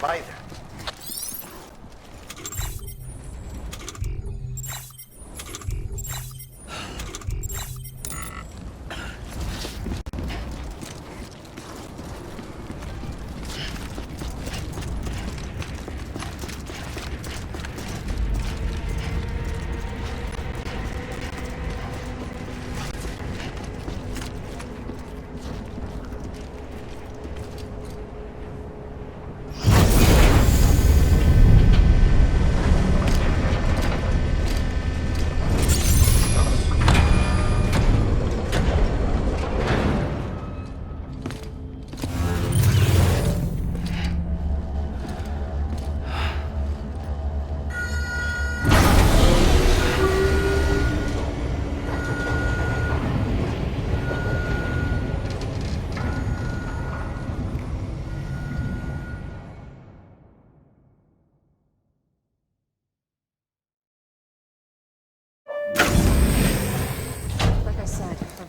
have either.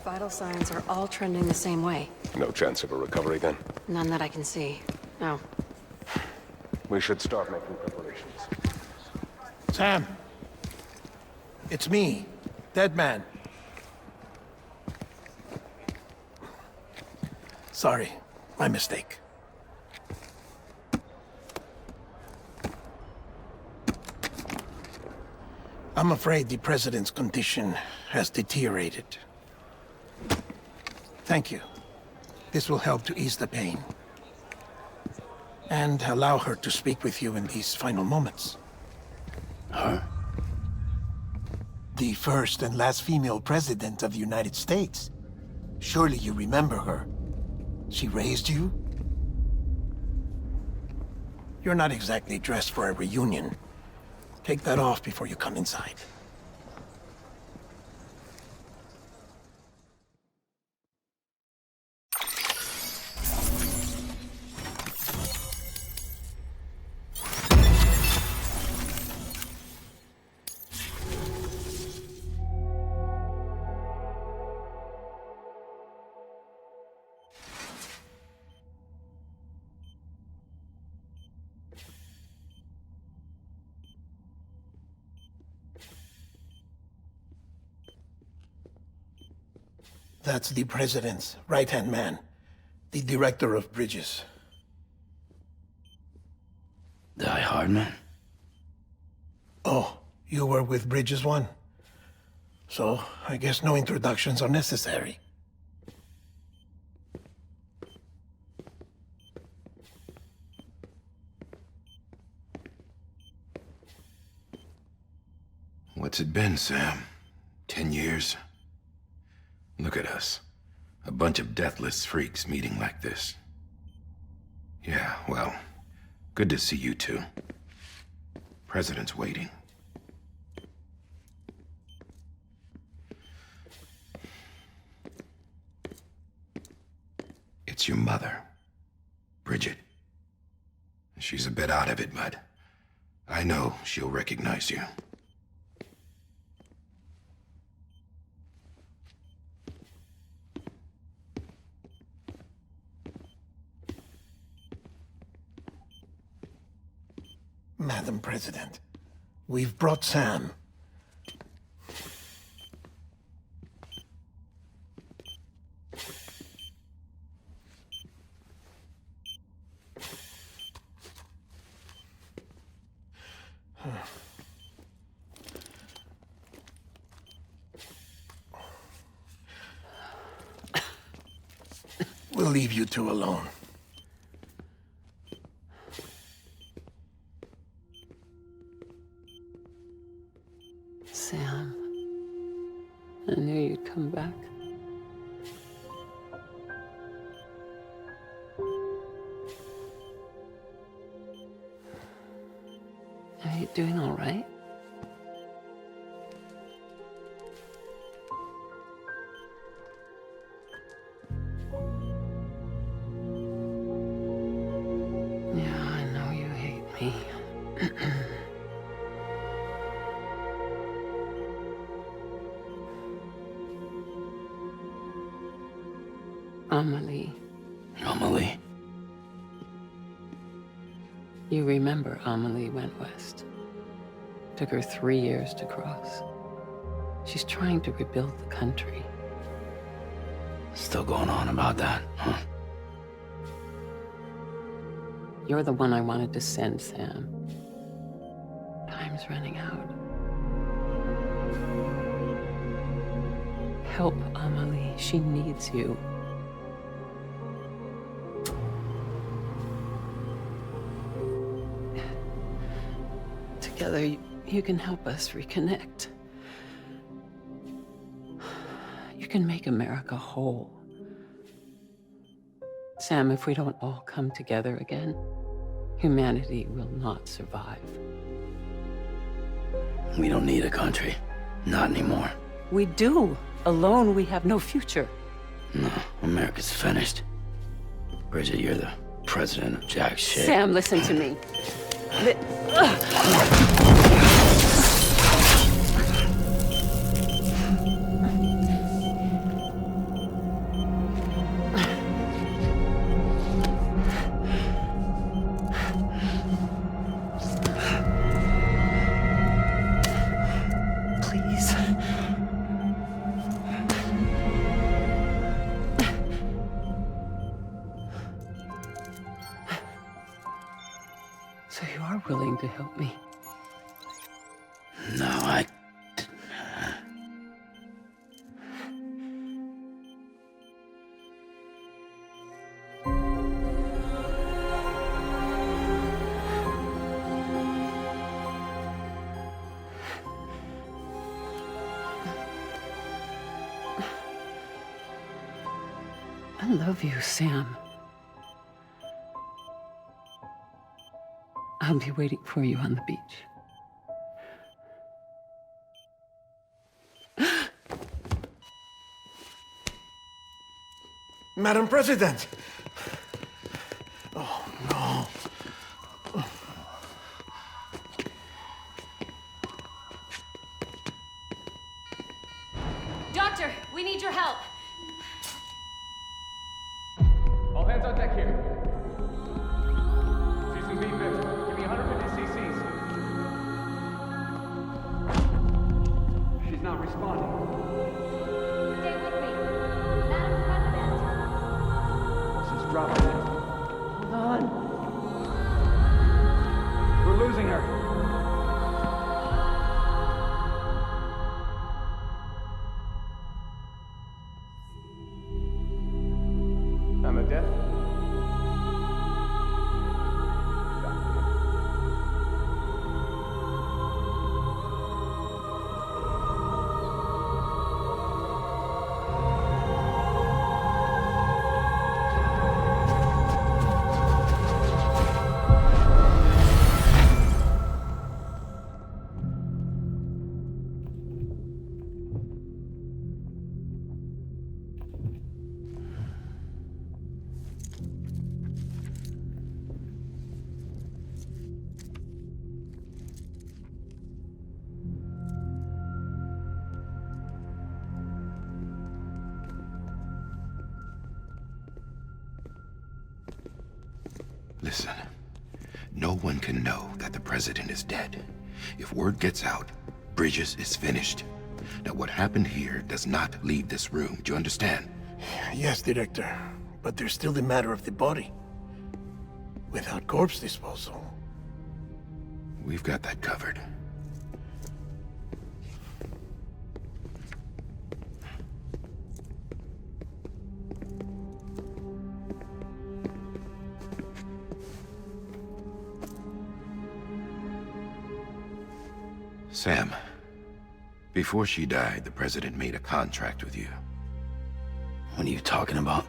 Vital signs are all trending the same way. No chance of a recovery then? None that I can see. No. We should start making preparations. Sam! It's me, Dead Man. Sorry, my mistake. I'm afraid the President's condition has deteriorated. Thank you. This will help to ease the pain. And allow her to speak with you in these final moments. Her? The first and last female president of the United States. Surely you remember her. She raised you? You're not exactly dressed for a reunion. Take that off before you come inside. That's the President's right-hand man, the Director of Bridges. Die Hard Man? Oh, you were with Bridges 1? So, I guess no introductions are necessary. What's it been, Sam? 10 years? Look at us. A bunch of deathless freaks meeting like this. Yeah, well, good to see you two. President's waiting. It's your mother, Bridget. She's a bit out of it, but I know she'll recognize you. Madam President, we've brought Sam. We'll leave you two alone. Sam, I knew you'd come back. Are you doing all right? Yeah, I know you hate me. Amelie. Amelie? You remember Amelie went west. Took her 3 years to cross. She's trying to rebuild the country. Still going on about that, huh? You're the one I wanted to send, Sam. Time's running out. Help Amelie. She needs you. Together, you can help us reconnect. You can make America whole. Sam, if we don't all come together again, humanity will not survive. We don't need a country. Not anymore. We do. Alone, we have no future. No, America's finished. Bridget, you're the president of jack shit. Sam, listen to me. Please. So you are willing to help me? No, I... I love you, Sam. I'll be waiting for you on the beach. Madam President! Oh, no. Doctor, we need your help. All hands on deck here. Season B fifth. Give me 150 cc's. She's not responding. Stay with me. Madam President. She's dropping. Hold on. We're losing her. Time of death? Listen, no one can know that the president is dead. If word gets out, Bridges is finished. Now, what happened here does not leave this room. Do you understand? Yes, Director. But there's still the matter of the body. Without corpse disposal. We've got that covered. Sam, before she died, the president made a contract with you. What are you talking about?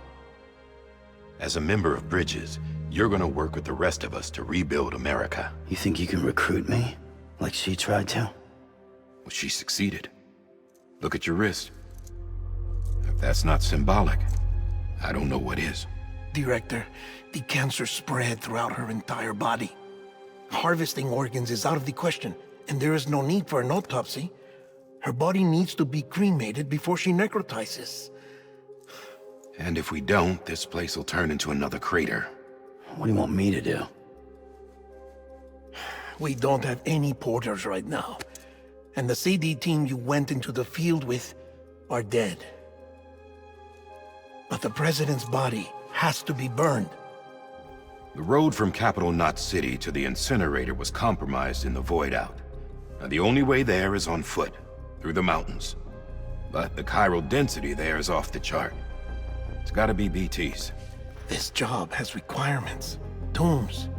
As a member of Bridges, you're gonna work with the rest of us to rebuild America. You think you can recruit me? Like she tried to? Well, she succeeded. Look at your wrist. If that's not symbolic, I don't know what is. Director, the cancer spread throughout her entire body. Harvesting organs is out of the question, and there is no need for an autopsy. Her body needs to be cremated before she necrotizes. And if we don't, this place will turn into another crater. What do you want me to do? We don't have any porters right now. And the CD team you went into the field with are dead. But the president's body has to be burned. The road from Capital Knot City to the incinerator was compromised in the void out. Now the only way there is on foot, through the mountains. But the chiral density there is off the chart. It's gotta be BT's. This job has requirements. Tombs.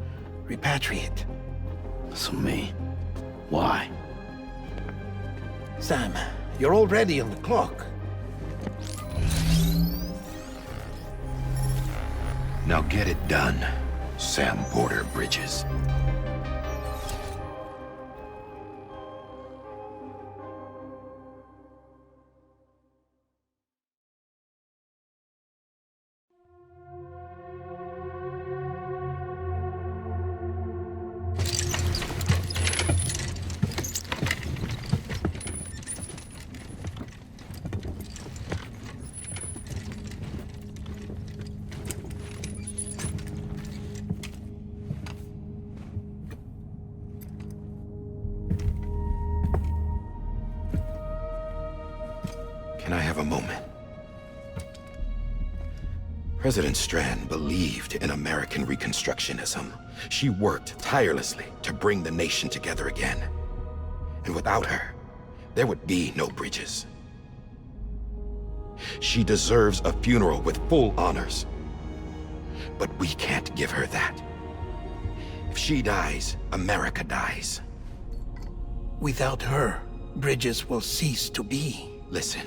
Repatriate. So me? Why? Sam, you're already on the clock. Now get it done, Sam Porter Bridges. Can I have a moment? President Strand believed in American Reconstructionism. She worked tirelessly to bring the nation together again. And without her, there would be no bridges. She deserves a funeral with full honors. But we can't give her that. If she dies, America dies. Without her, bridges will cease to be. Listen.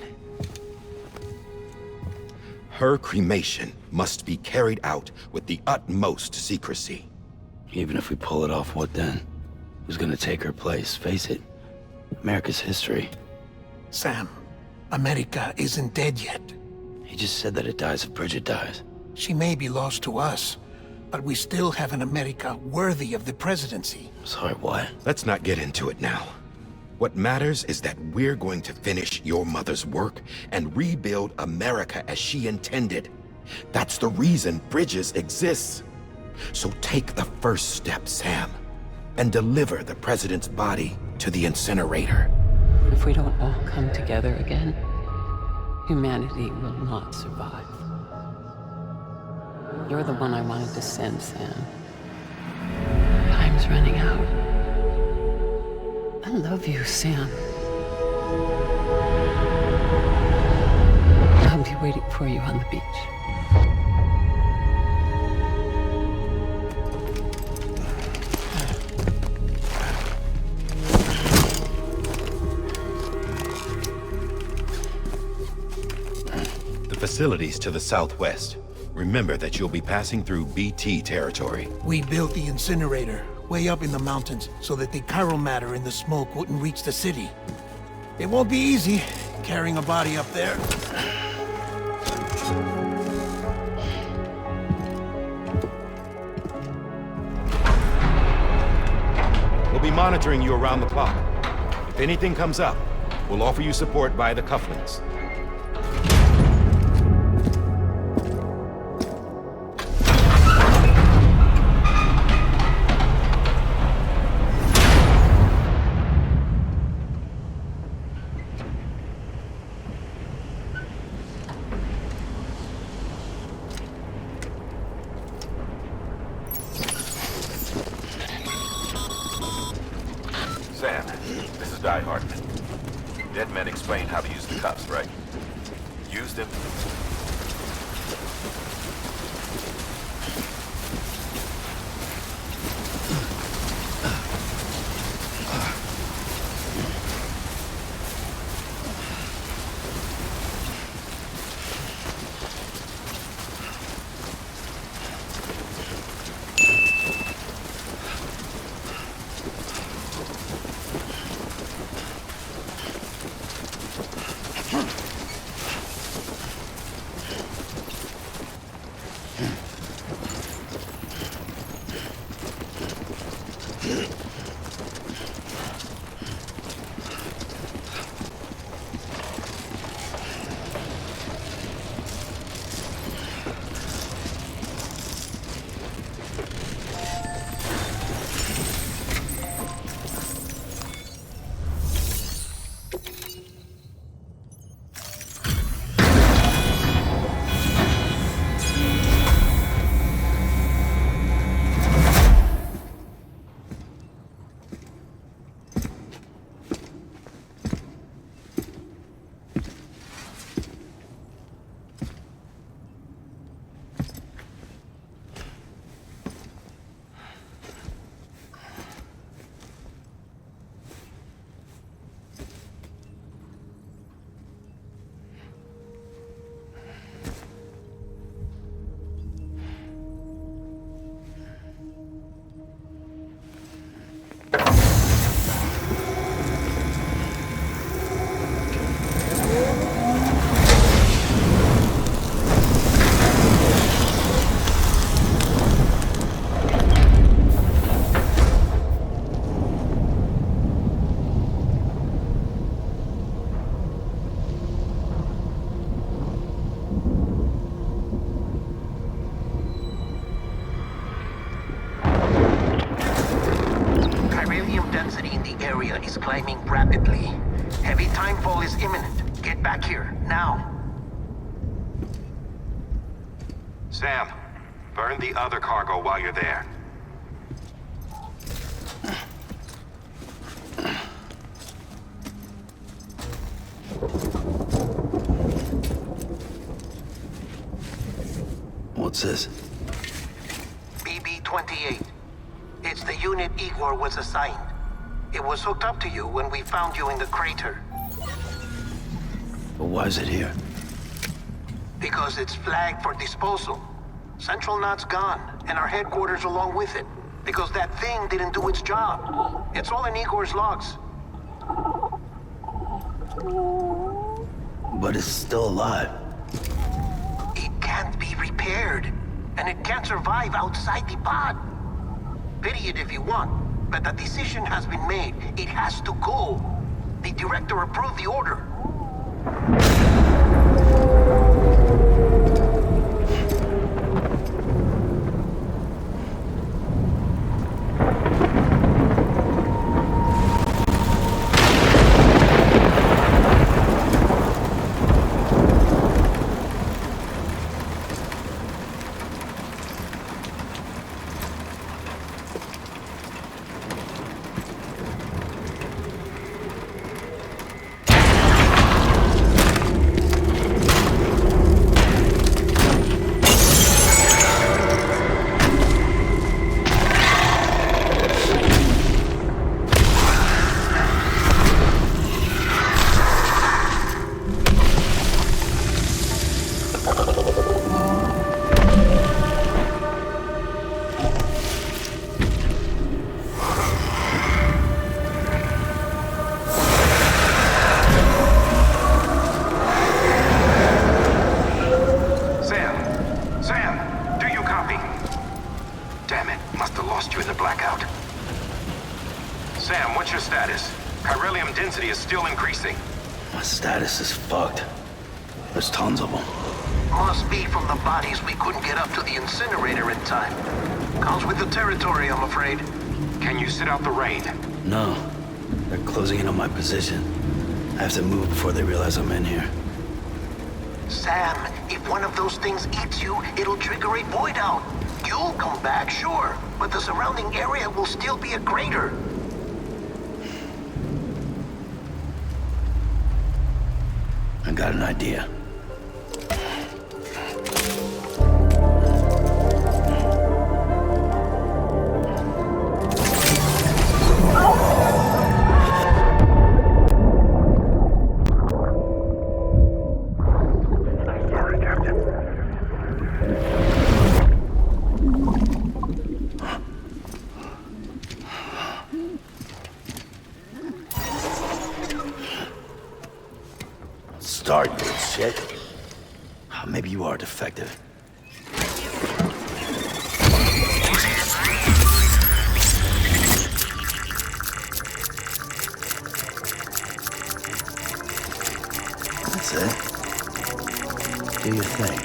Her cremation must be carried out with the utmost secrecy. Even if we pull it off, what then? Who's gonna take her place? Face it, America's history. Sam, America isn't dead yet. He just said that it dies if Bridget dies. She may be lost to us, but we still have an America worthy of the presidency. Sorry, what? Let's not get into it now. What matters is that we're going to finish your mother's work and rebuild America as she intended. That's the reason Bridges exists. So take the first step, Sam, and deliver the president's body to the incinerator. If we don't all come together again, humanity will not survive. You're the one I wanted to send, Sam. Time's running out. I love you, Sam. I'll be waiting for you on the beach. The facilities to the southwest. Remember that you'll be passing through BT territory. We built the incinerator way up in the mountains so that the chiral matter in the smoke wouldn't reach the city. It won't be easy carrying a body up there. We'll be monitoring you around the clock. If anything comes up, we'll offer you support via the cufflinks. Sam, this is Die Hard. Dead men explained how to use the cuffs, right? Use them. rapidly. Heavy timefall is imminent. Get back here, now. Sam, burn the other cargo while you're there. What's this? BB-28. It's the unit Igor was assigned. It was hooked up to you when we found you in the crater. But why is it here? Because it's flagged for disposal. Central Knot's gone, and our headquarters along with it. Because that thing didn't do its job. It's all in Igor's logs. But it's still alive. It can't be repaired, and it can't survive outside the pod. Pity it if you want, but the decision has been made. It has to go. The director approved the order. My status is fucked. There's tons of them. Must be from the bodies we couldn't get up to the incinerator in time. Comes with the territory, I'm afraid. Can you sit out the rain? No. They're closing in on my position. I have to move before they realize I'm in here. Sam, if one of those things eats you, it'll trigger a void out. You'll come back, sure, but the surrounding area will still be a crater. I got an idea. Start, you shit. Maybe you are defective. That's it. Do your thing.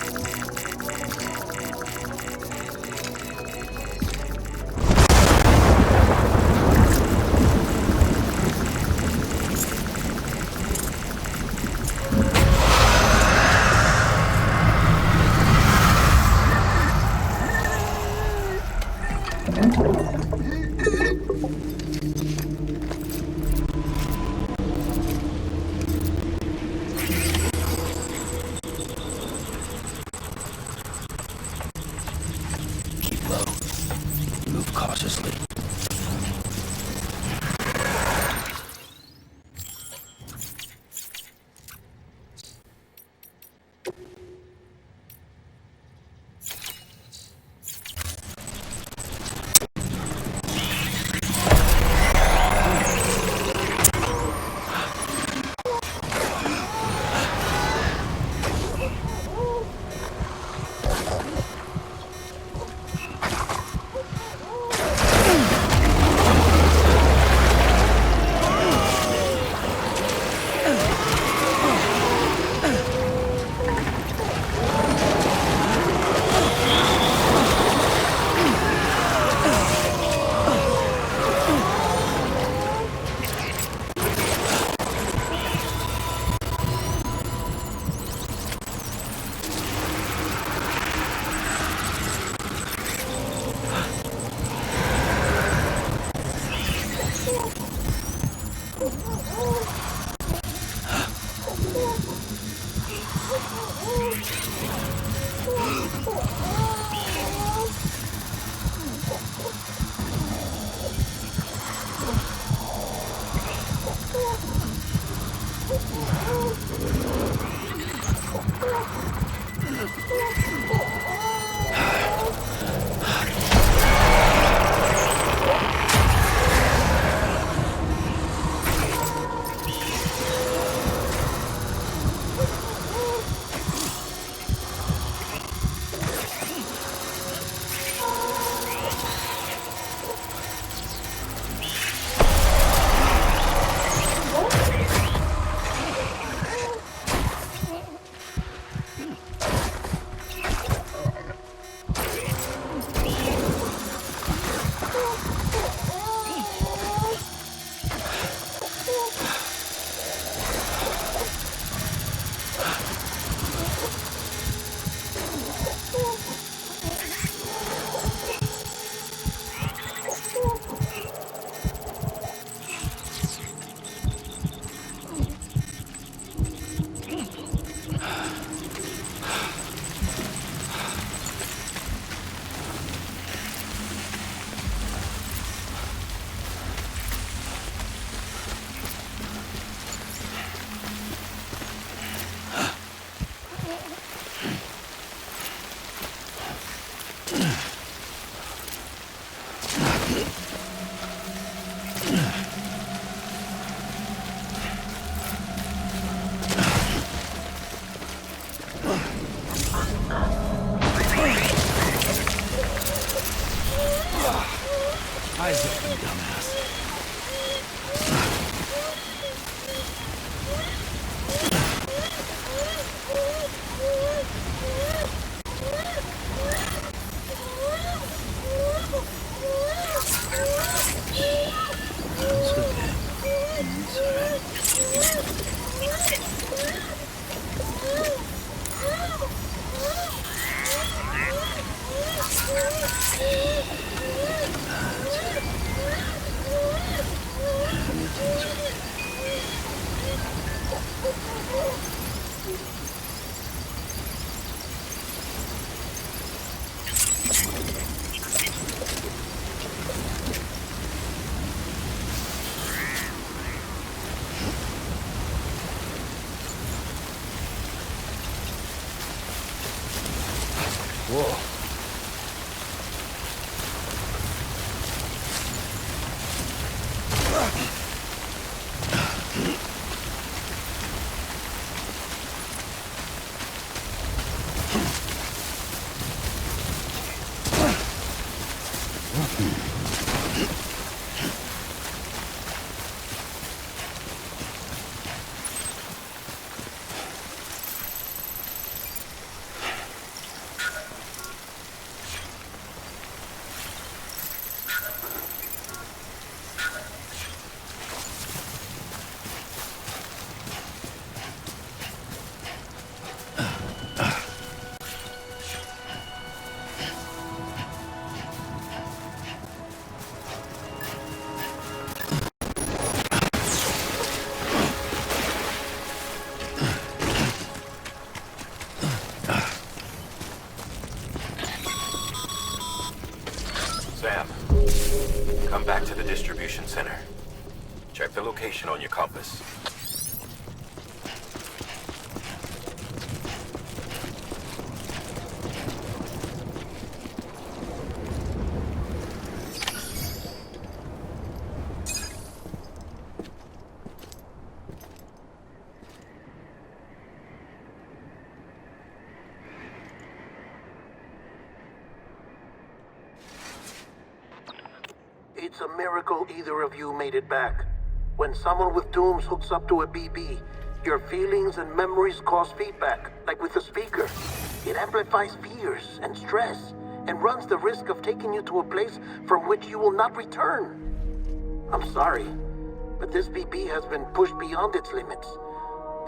Eyes open, dumbass. It's okay. It's alright. Everything's okay. Whoa. Sam, come back to the distribution center. Check the location on your compass. It's a miracle either of you made it back. When someone with dooms hooks up to a BB, your feelings and memories cause feedback, like with a speaker. It amplifies fears and stress, and runs the risk of taking you to a place from which you will not return. I'm sorry, but this BB has been pushed beyond its limits.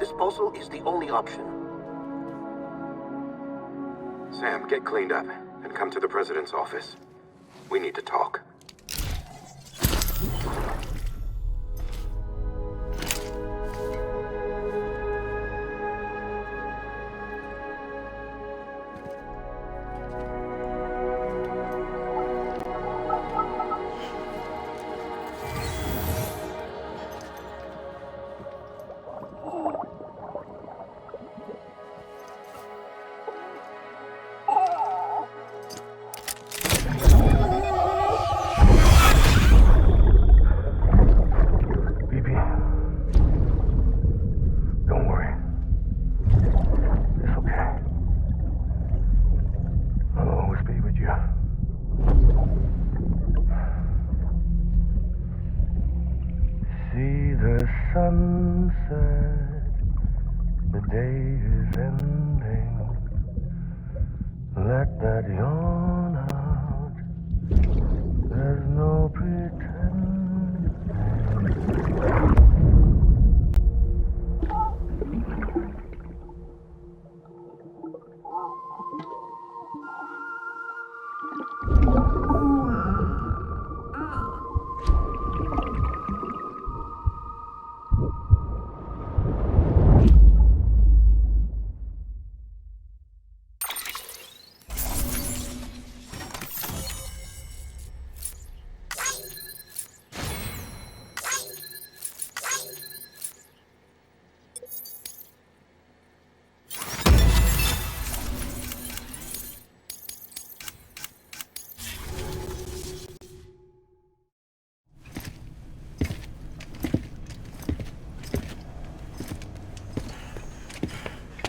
Disposal is the only option. Sam, get cleaned up and come to the president's office. We need to talk. sunset, the day is ending. Let that yawn out. There's no pretending.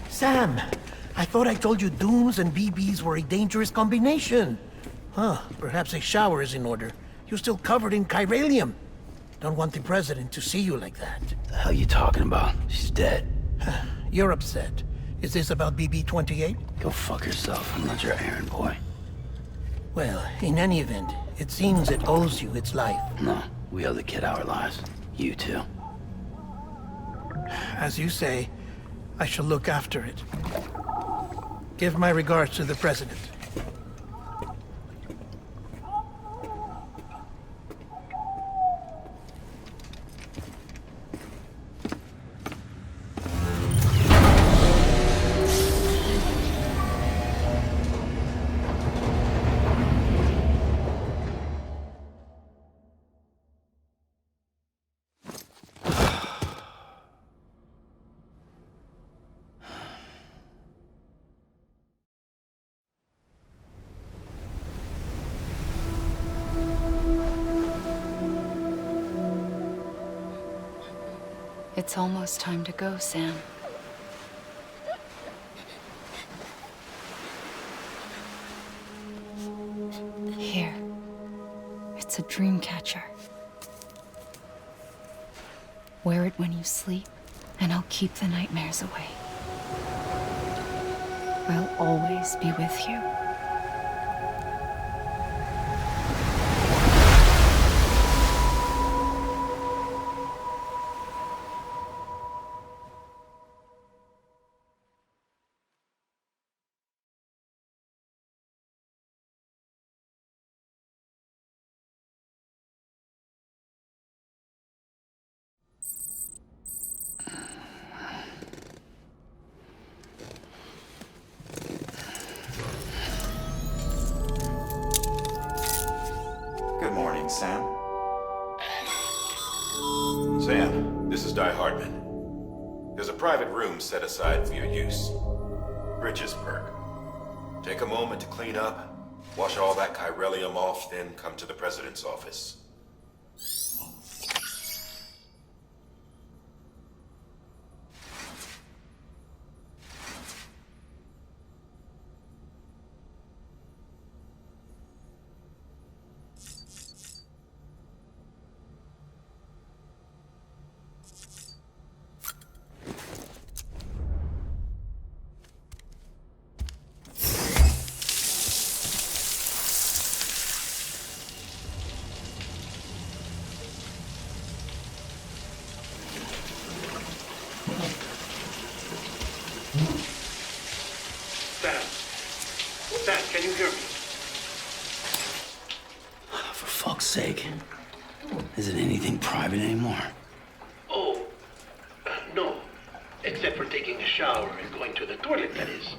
Sam, I thought I told you dooms and BBs were a dangerous combination. Huh, perhaps a shower is in order. You're still covered in chiralium. Don't want the president to see you like that. The hell you talking about? She's dead. You're upset. Is this about BB-28? Go fuck yourself. I'm not your errand boy. Well, in any event, it seems it owes you its life. No, we owe the kid our lives. You too. As you say, I shall look after it. Give my regards to the president. It's almost time to go, Sam. Here. It's a dream catcher. Wear it when you sleep, and I'll keep the nightmares away. I'll always be with you. Good morning, Sam. Sam, this is Di Hartman. There's a private room set aside for your use. Bridges perk. Take a moment to clean up, wash all that chiralium off, then come to the president's office. Sam, can you hear me? For fuck's sake. Is it anything private anymore? Oh, no. Except for taking a shower and going to the toilet, that is.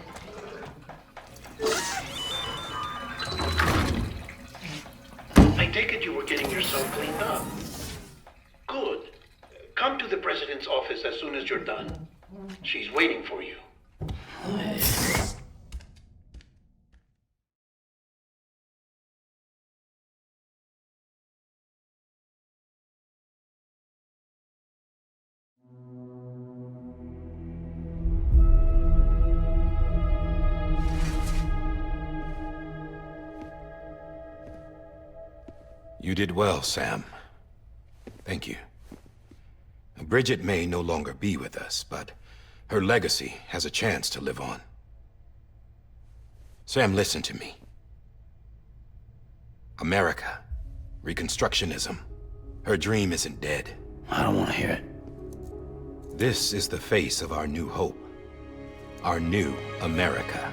I take it you were getting yourself cleaned up. Good. Come to the president's office as soon as you're done. She's waiting for you. You did well, Sam. Thank you. Bridget may no longer be with us, but her legacy has a chance to live on. Sam, listen to me. America, Reconstructionism, her dream isn't dead. I don't want to hear it. This is the face of our new hope. Our new America.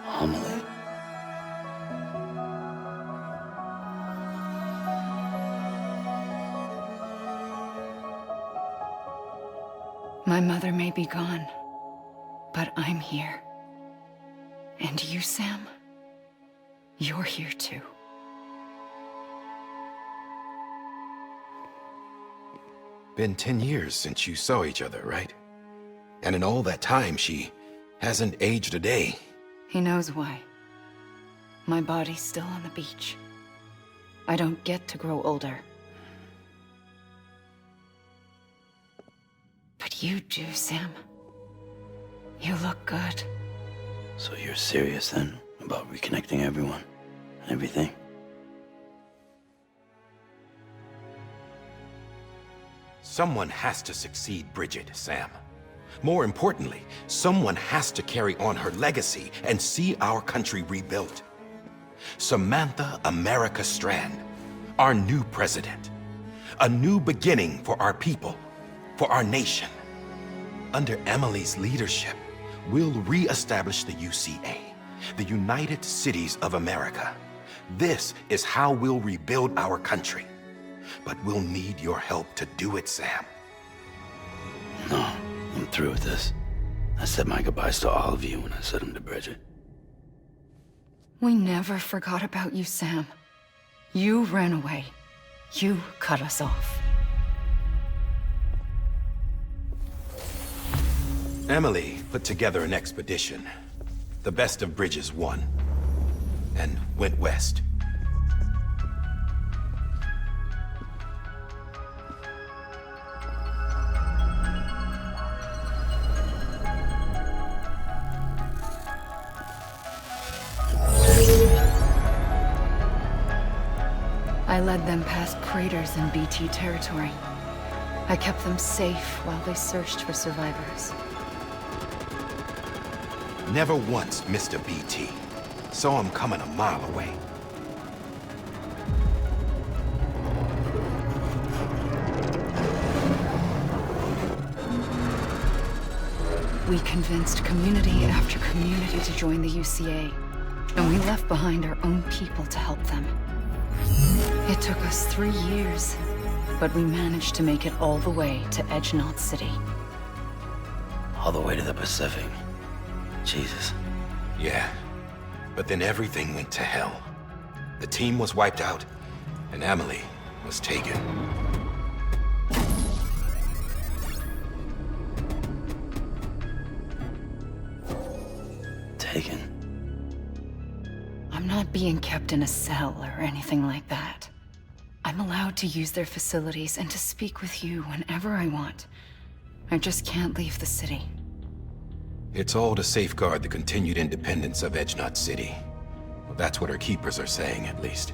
Homily. My mother may be gone, but I'm here. And you, Sam, you're here too. Been 10 years since you saw each other, right? And in all that time, she hasn't aged a day. He knows why. My body's still on the beach. I don't get to grow older. But you do, Sam. You look good. So you're serious then about reconnecting everyone and everything? Someone has to succeed Bridget, Sam. More importantly, someone has to carry on her legacy and see our country rebuilt. Samantha America Strand, our new president. A new beginning for our people, for our nation. Under Emily's leadership, we'll re-establish the UCA, the United Cities of America. This is how we'll rebuild our country. But we'll need your help to do it, Sam. No, I'm through with this. I said my goodbyes to all of you when I said them to Bridget. We never forgot about you, Sam. You ran away. You cut us off. Emily put together an expedition. The best of Bridges won. And went west. I led them past craters in BT territory. I kept them safe while they searched for survivors. Never once missed a BT. Saw him coming a mile away. We convinced community after community to join the UCA, and we left behind our own people to help them. It took us 3 years, but we managed to make it all the way to Edgenot City. All the way to the Pacific. Jesus. Yeah, but then everything went to hell. The team was wiped out, and Emily was taken. Taken? I'm not being kept in a cell or anything like that. I'm allowed to use their facilities and to speak with you whenever I want. I just can't leave the city. It's all to safeguard the continued independence of Edgenot City. Well, that's what our keepers are saying, at least.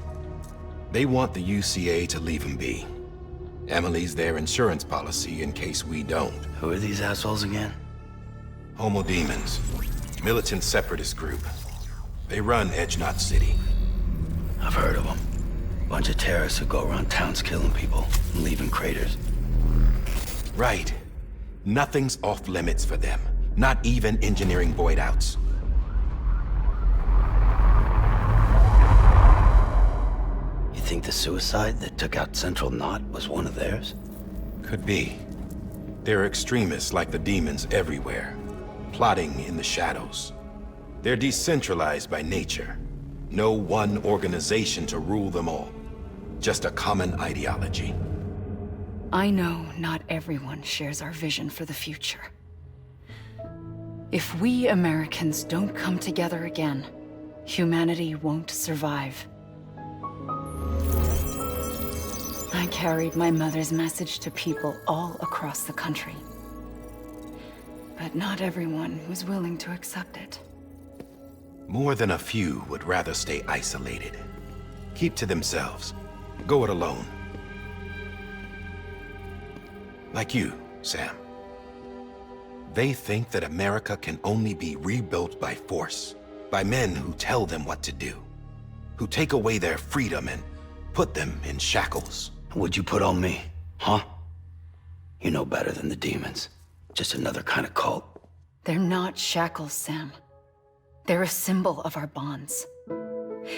They want the UCA to leave them be. Emily's their insurance policy in case we don't. Who are these assholes again? Homo Demons. Militant separatist group. They run Edgenot City. I've heard of them. Bunch of terrorists who go around towns killing people and leaving craters. Right. Nothing's off limits for them. Not even engineering void outs. You think the suicide that took out Central Knot was one of theirs? Could be. There are extremists like the demons everywhere, plotting in the shadows. They're decentralized by nature. No one organization to rule them all. Just a common ideology. I know not everyone shares our vision for the future. If we Americans don't come together again, humanity won't survive. I carried my mother's message to people all across the country. But not everyone was willing to accept it. More than a few would rather stay isolated. Keep to themselves. Go it alone. Like you, Sam. They think that America can only be rebuilt by force, by men who tell them what to do, who take away their freedom and put them in shackles. What'd you put on me, huh? You know better than the demons. Just another kind of cult. They're not shackles, Sam. They're a symbol of our bonds.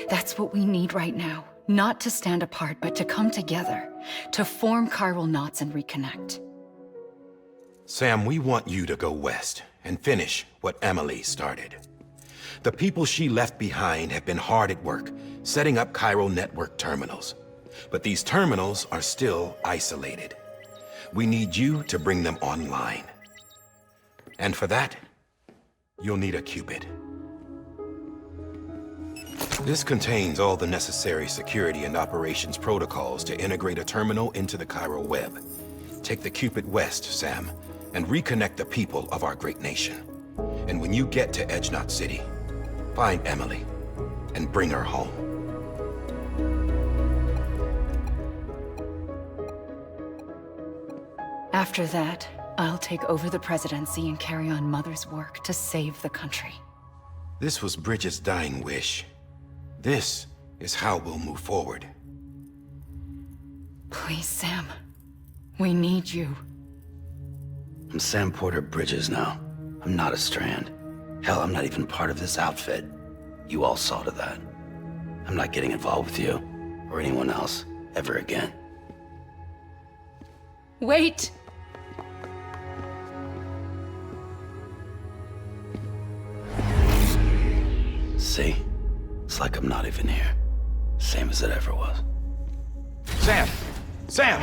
That's what we need right now. Not to stand apart, but to come together, to form chiral knots and reconnect. Sam, we want you to go west and finish what Emily started. The people she left behind have been hard at work, setting up chiral network terminals. But these terminals are still isolated. We need you to bring them online. And for that, you'll need a Cupid. This contains all the necessary security and operations protocols to integrate a terminal into the chiral web. Take the Cupid west, Sam, and reconnect the people of our great nation. And when you get to Edge Knot City, find Emily and bring her home. After that, I'll take over the presidency and carry on Mother's work to save the country. This was Bridget's dying wish. This is how we'll move forward. Please, Sam. We need you. I'm Sam Porter Bridges now. I'm not a Strand. Hell, I'm not even part of this outfit. You all saw to that. I'm not getting involved with you, or anyone else, ever again. Wait! See? It's like I'm not even here. Same as it ever was. Sam! Sam!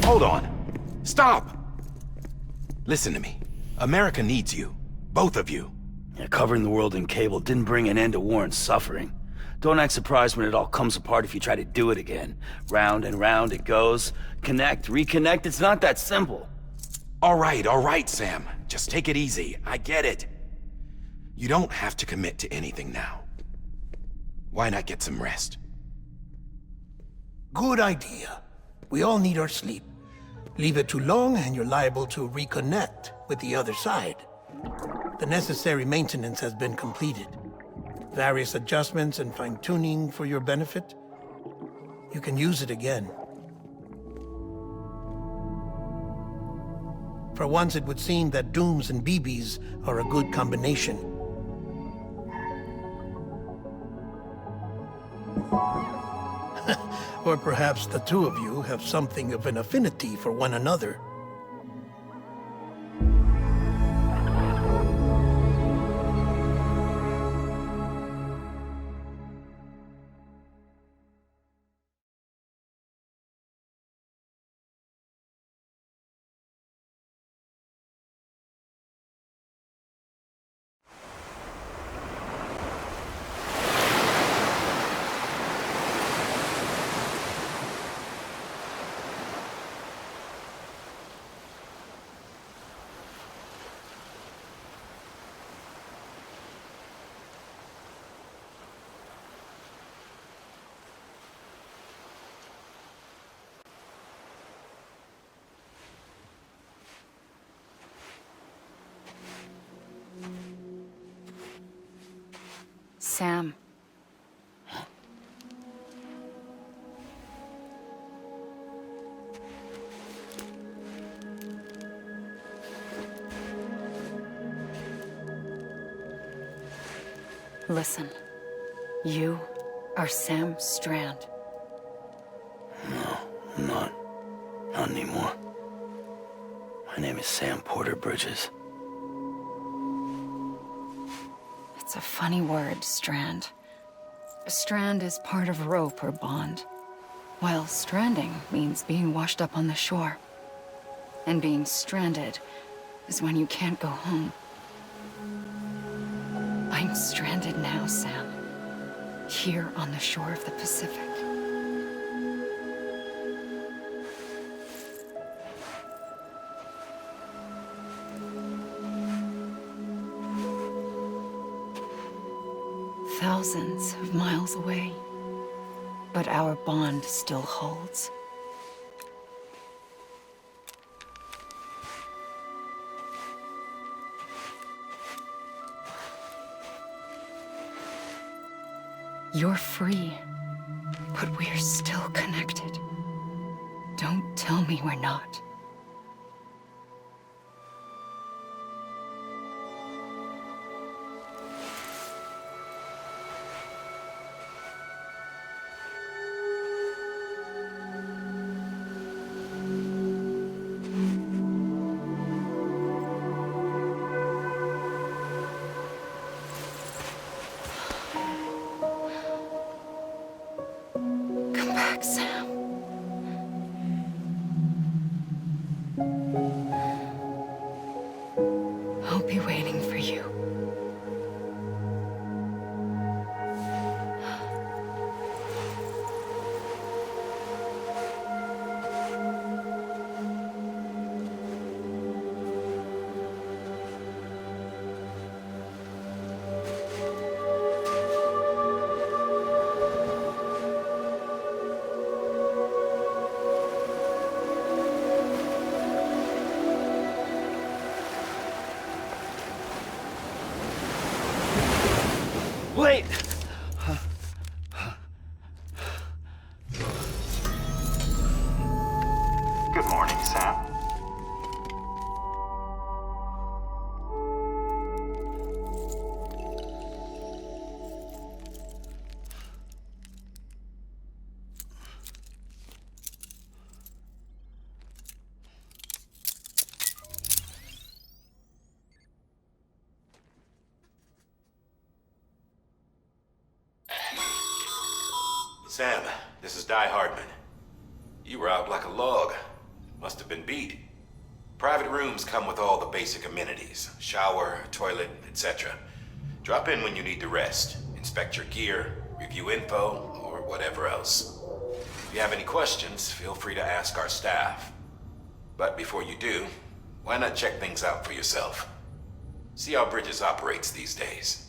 Hold on. Stop! Listen to me. America needs you. Both of you. Yeah, covering the world in cable didn't bring an end to war and suffering. Don't act surprised when it all comes apart if you try to do it again. Round and round it goes. Connect, reconnect, it's not that simple. All right, Sam. Just take it easy. I get it. You don't have to commit to anything now. Why not get some rest? Good idea. We all need our sleep. Leave it too long and you're liable to reconnect with the other side. The necessary maintenance has been completed. Various adjustments and fine-tuning for your benefit. You can use it again. For once, it would seem that Dooms and BBs are a good combination. Or perhaps the two of you have something of an affinity for one another. Sam. Listen. You are Sam Strand. No, I'm not. Not anymore. My name is Sam Porter Bridges. It's a funny word, Strand. A strand is part of rope or bond, while stranding means being washed up on the shore. And being stranded is when you can't go home. I'm stranded now, Sam. Here on the shore of the Pacific. thousands of miles away, but our bond still holds. You're free, but we're still connected. Don't tell me we're not. Come back, Sam. I'll be waiting for you. Wait! Good morning, Sam. Sam, this is Di Hardman. You were out like a log. Must have been beat. Private rooms come with all the basic amenities. Shower, toilet, etc. Drop in when you need to rest. Inspect your gear, review info, or whatever else. If you have any questions, feel free to ask our staff. But before you do, why not check things out for yourself? See how Bridges operates these days.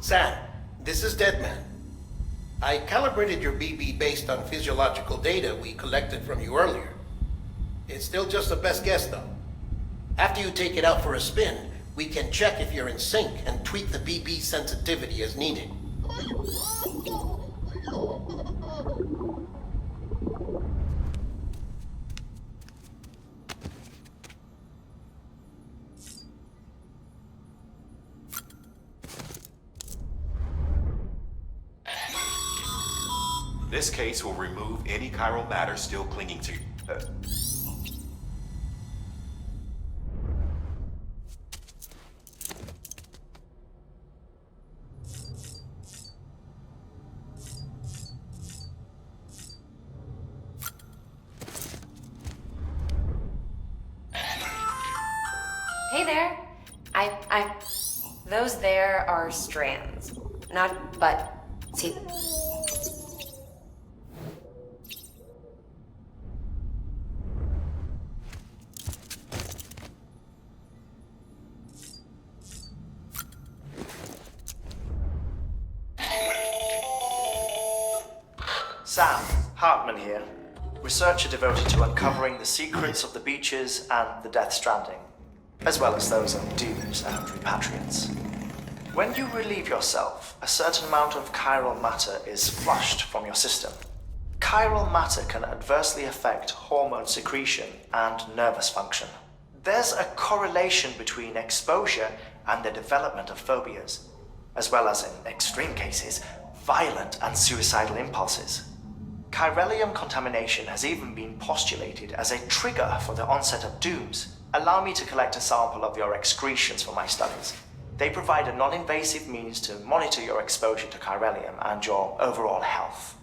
Sam, this is Deadman. I calibrated your BB based on physiological data we collected from you earlier. It's still just a best guess, though. After you take it out for a spin, we can check if you're in sync and tweak the BB sensitivity as needed. This case will remove any chiral matter still clinging to... Hey there. Those there are strands. Not, but, see... Sam, Hartman here, researcher devoted to uncovering the secrets of the beaches and the Death Stranding, as well as those of dooms and repatriants. When you relieve yourself, a certain amount of chiral matter is flushed from your system. Chiral matter can adversely affect hormone secretion and nervous function. There's a correlation between exposure and the development of phobias, as well as, in extreme cases, violent and suicidal impulses. Chiralium contamination has even been postulated as a trigger for the onset of dooms. Allow me to collect a sample of your excretions for my studies. They provide a non-invasive means to monitor your exposure to chiralium and your overall health.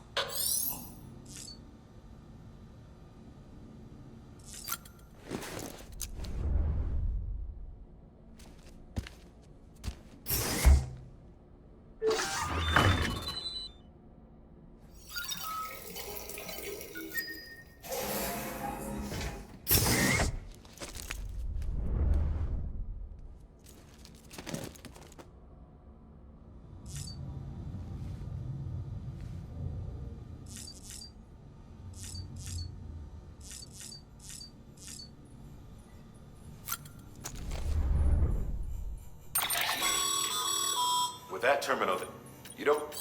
With that terminal, you don't...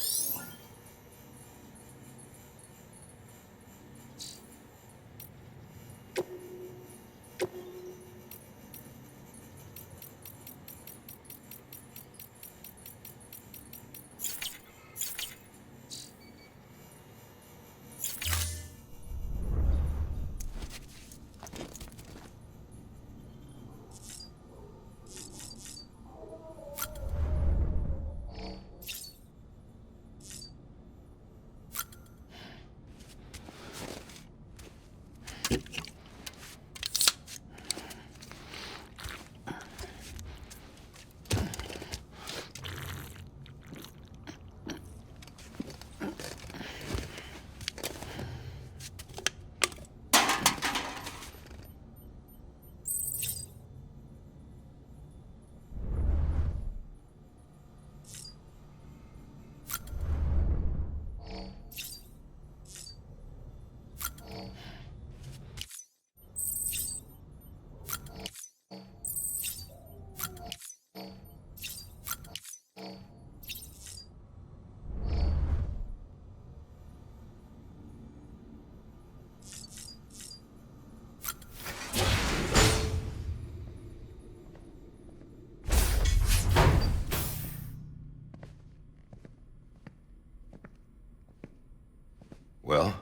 Well,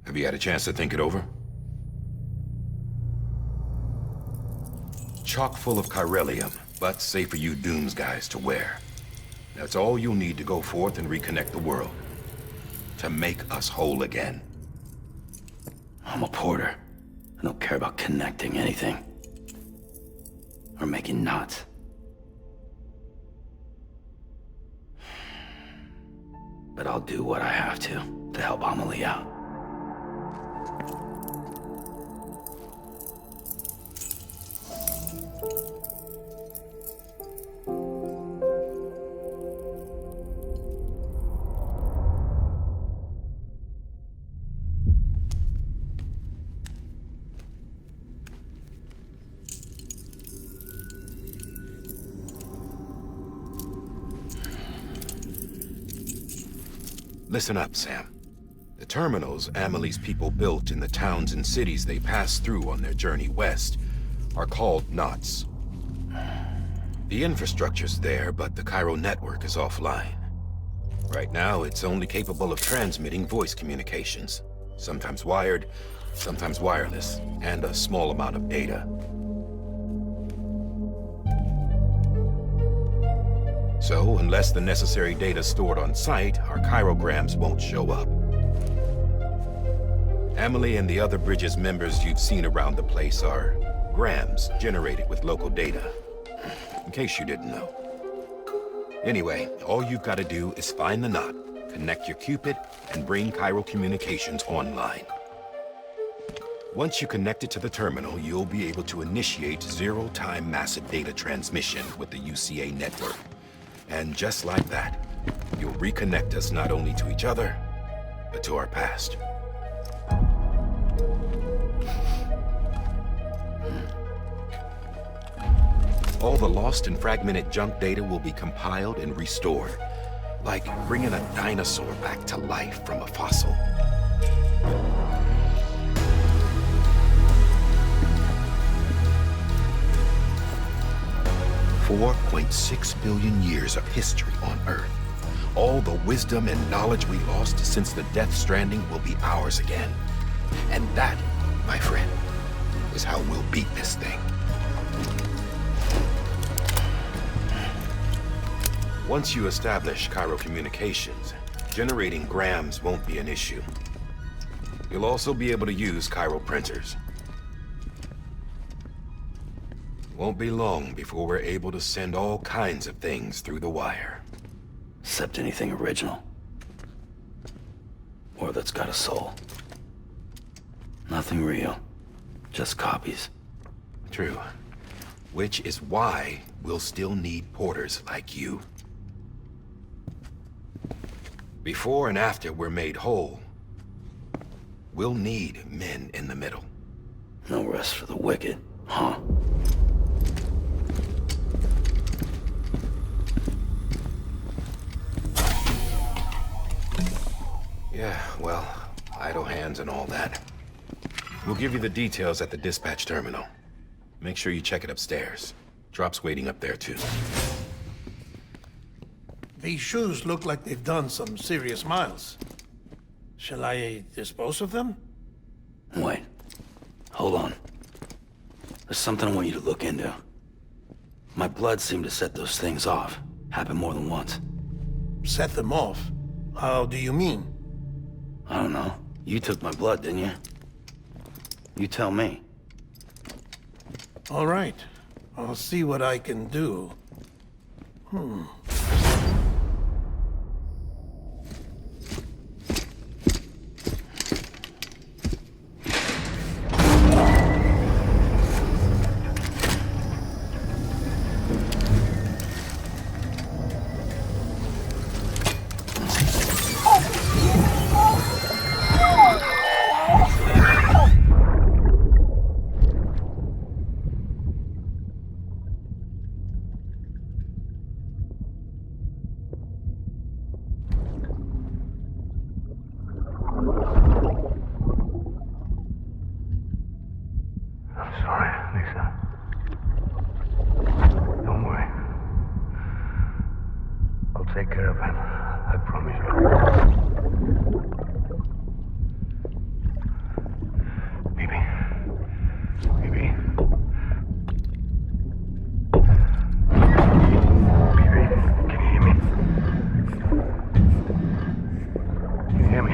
have you had a chance to think it over? Chock full of chiralium, but safe for you Dooms guys to wear. That's all you'll need to go forth and reconnect the world. To make us whole again. I'm a porter. I don't care about connecting anything. Or making knots. But I'll do what I have to help Amelie out. Listen up, Sam. The terminals Amelie's people built in the towns and cities they passed through on their journey west are called knots. The infrastructure's there, but the Cairo network is offline. Right now, it's only capable of transmitting voice communications. Sometimes wired, sometimes wireless, and a small amount of data. So, unless the necessary data's stored on site, our chirograms won't show up. Amelie and the other Bridges members you've seen around the place are grams generated with local data. In case you didn't know. Anyway, all you've got to do is find the knot, connect your Cupid, and bring Cairo communications online. Once you connect it to the terminal, you'll be able to initiate zero-time massive data transmission with the UCA network. And just like that, you'll reconnect us not only to each other, but to our past. All the lost and fragmented junk data will be compiled and restored, like bringing a dinosaur back to life from a fossil. $4.6 billion years of history on Earth. All the wisdom and knowledge we lost since the Death Stranding will be ours again. And that, my friend, is how we'll beat this thing. Once you establish Cairo communications, generating grams won't be an issue. You'll also be able to use Cairo printers. Won't be long before we're able to send all kinds of things through the wire. Except anything original. Or that's got a soul. Nothing real. Just copies. True. Which is why we'll still need porters like you. Before and after we're made whole, we'll need men in the middle. No rest for the wicked, huh? Yeah, well, idle hands and all that. We'll give you the details at the dispatch terminal. Make sure you check it upstairs. Drop's waiting up there, too. These shoes look like they've done some serious miles. Shall I dispose of them? Wait. Hold on. There's something I want you to look into. My blood seemed to set those things off. Happened more than once. Set them off? How do you mean? I don't know. You took my blood, didn't you? You tell me. All right. I'll see what I can do. I'm sorry, Lisa. Don't worry. I'll take care of him. I promise you. Baby. Baby. Baby, can you hear me? Can you hear me?